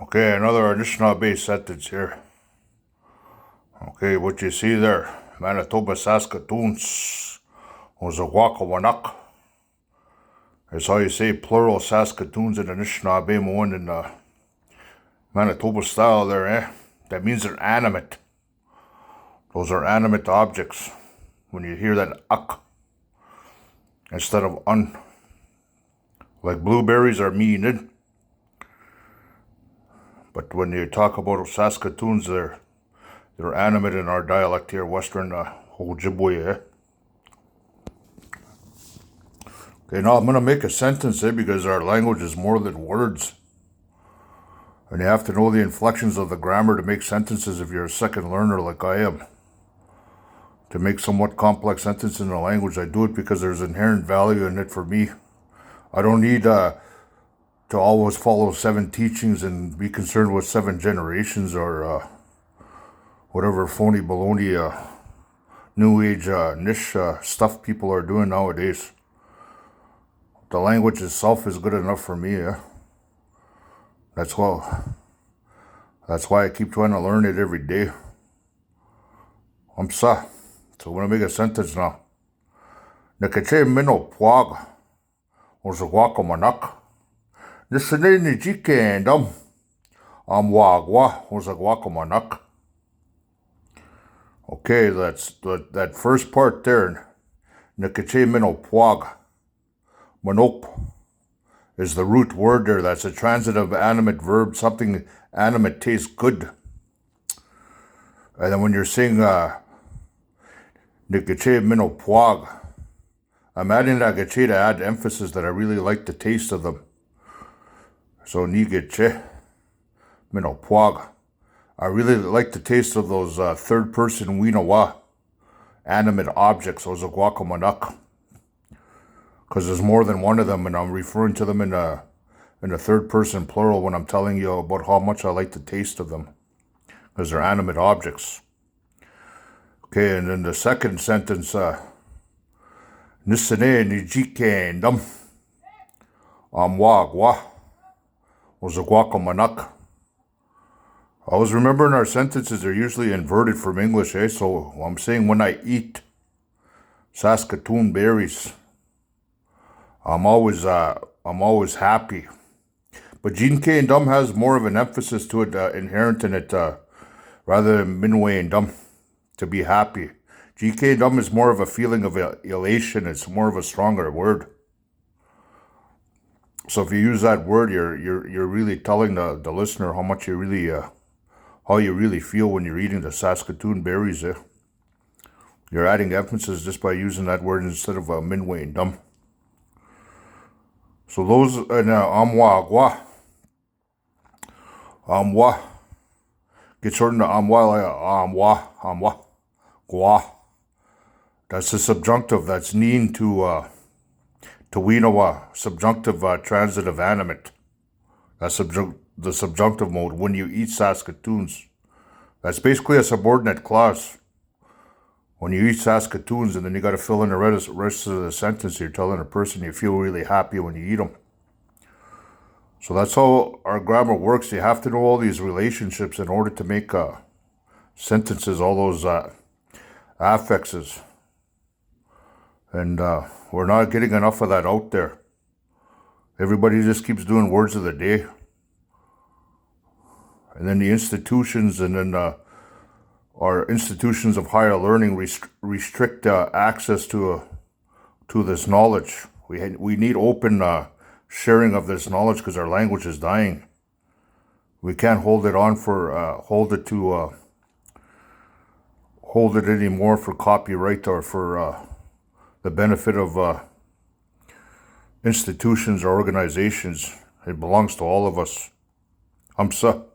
Okay, another Anishinaabe sentence here. Okay, what you see there, Manitoba, Saskatoons, ozigwaakominag. That's how you say plural Saskatoons and Anishinaabe Moan in Manitoba style there, eh? That means they're animate. Those are animate objects. When you hear that ak instead of un. Like blueberries are meaned. But when you talk about Saskatoons, they're animate in our dialect here, Western Ojibwe, eh? Okay, now I'm going to make a sentence, because our language is more than words. And you have to know the inflections of the grammar to make sentences if you're a second learner like I am. To make somewhat complex sentences in a language, I do it because there's inherent value in it for me. I don't need to always follow 7 teachings and be concerned with 7 generations or whatever phony baloney new age niche stuff people are doing nowadays. The language itself is good enough for me, yeah. That's why I keep trying to learn it every day. So I'm going to make a sentence now. Ni-gichi-minopwaag ozigwaakominag. Nisine nijiikendam. Amwagwaa ozigwaakominag. Okay, that's that first part there. Ni-gichi-minopwaag. Minop is the root word there. That's a transitive animate verb. Something animate tastes good. And then when you're saying Ni-gichi-minopwaag, I'm adding that gichi to add emphasis that I really like the taste of them. So Ni-gichi-minopwaag. I really like the taste of those third person winawa animate objects, ozigwaakominag. Because there's more than one of them, and I'm referring to them in a third person plural when I'm telling you about how much I like the taste of them. Because they're animate objects. Okay, and then the second sentence, Nisine nijiikendam. Amwagwaa ozigwaakominag. Always remembering our sentences are usually inverted from English, eh? So I'm saying when I eat Saskatoon berries, I'm always happy. But nijiikendam has more of an emphasis to it, inherent in it, rather than minway-endam, to be happy. Nijiikendam is more of a feeling of elation. It's more of a stronger word. So if you use that word, you're really telling the listener how much you really how you really feel when you're eating the Saskatoon berries. You're adding emphasis just by using that word instead of minway-endam. So those in amwagwaa. Amwa gets shortened to amwa, amwagwaa. That's the subjunctive. That's neen to winawa, subjunctive transitive animate. That's the subjunctive mode when you eat Saskatoons. That's basically a subordinate clause. When you eat Saskatoons, and then you got to fill in the rest of the sentence, you're telling a person you feel really happy when you eat them. So that's how our grammar works. You have to know all these relationships in order to make sentences, all those affixes. And we're not getting enough of that out there. Everybody just keeps doing words of the day. And then the institutions, and then our institutions of higher learning restrict access to this knowledge. We need open sharing of this knowledge because our language is dying. We can't hold it anymore for copyright or for the benefit of institutions or organizations. It belongs to all of us. Hamsa.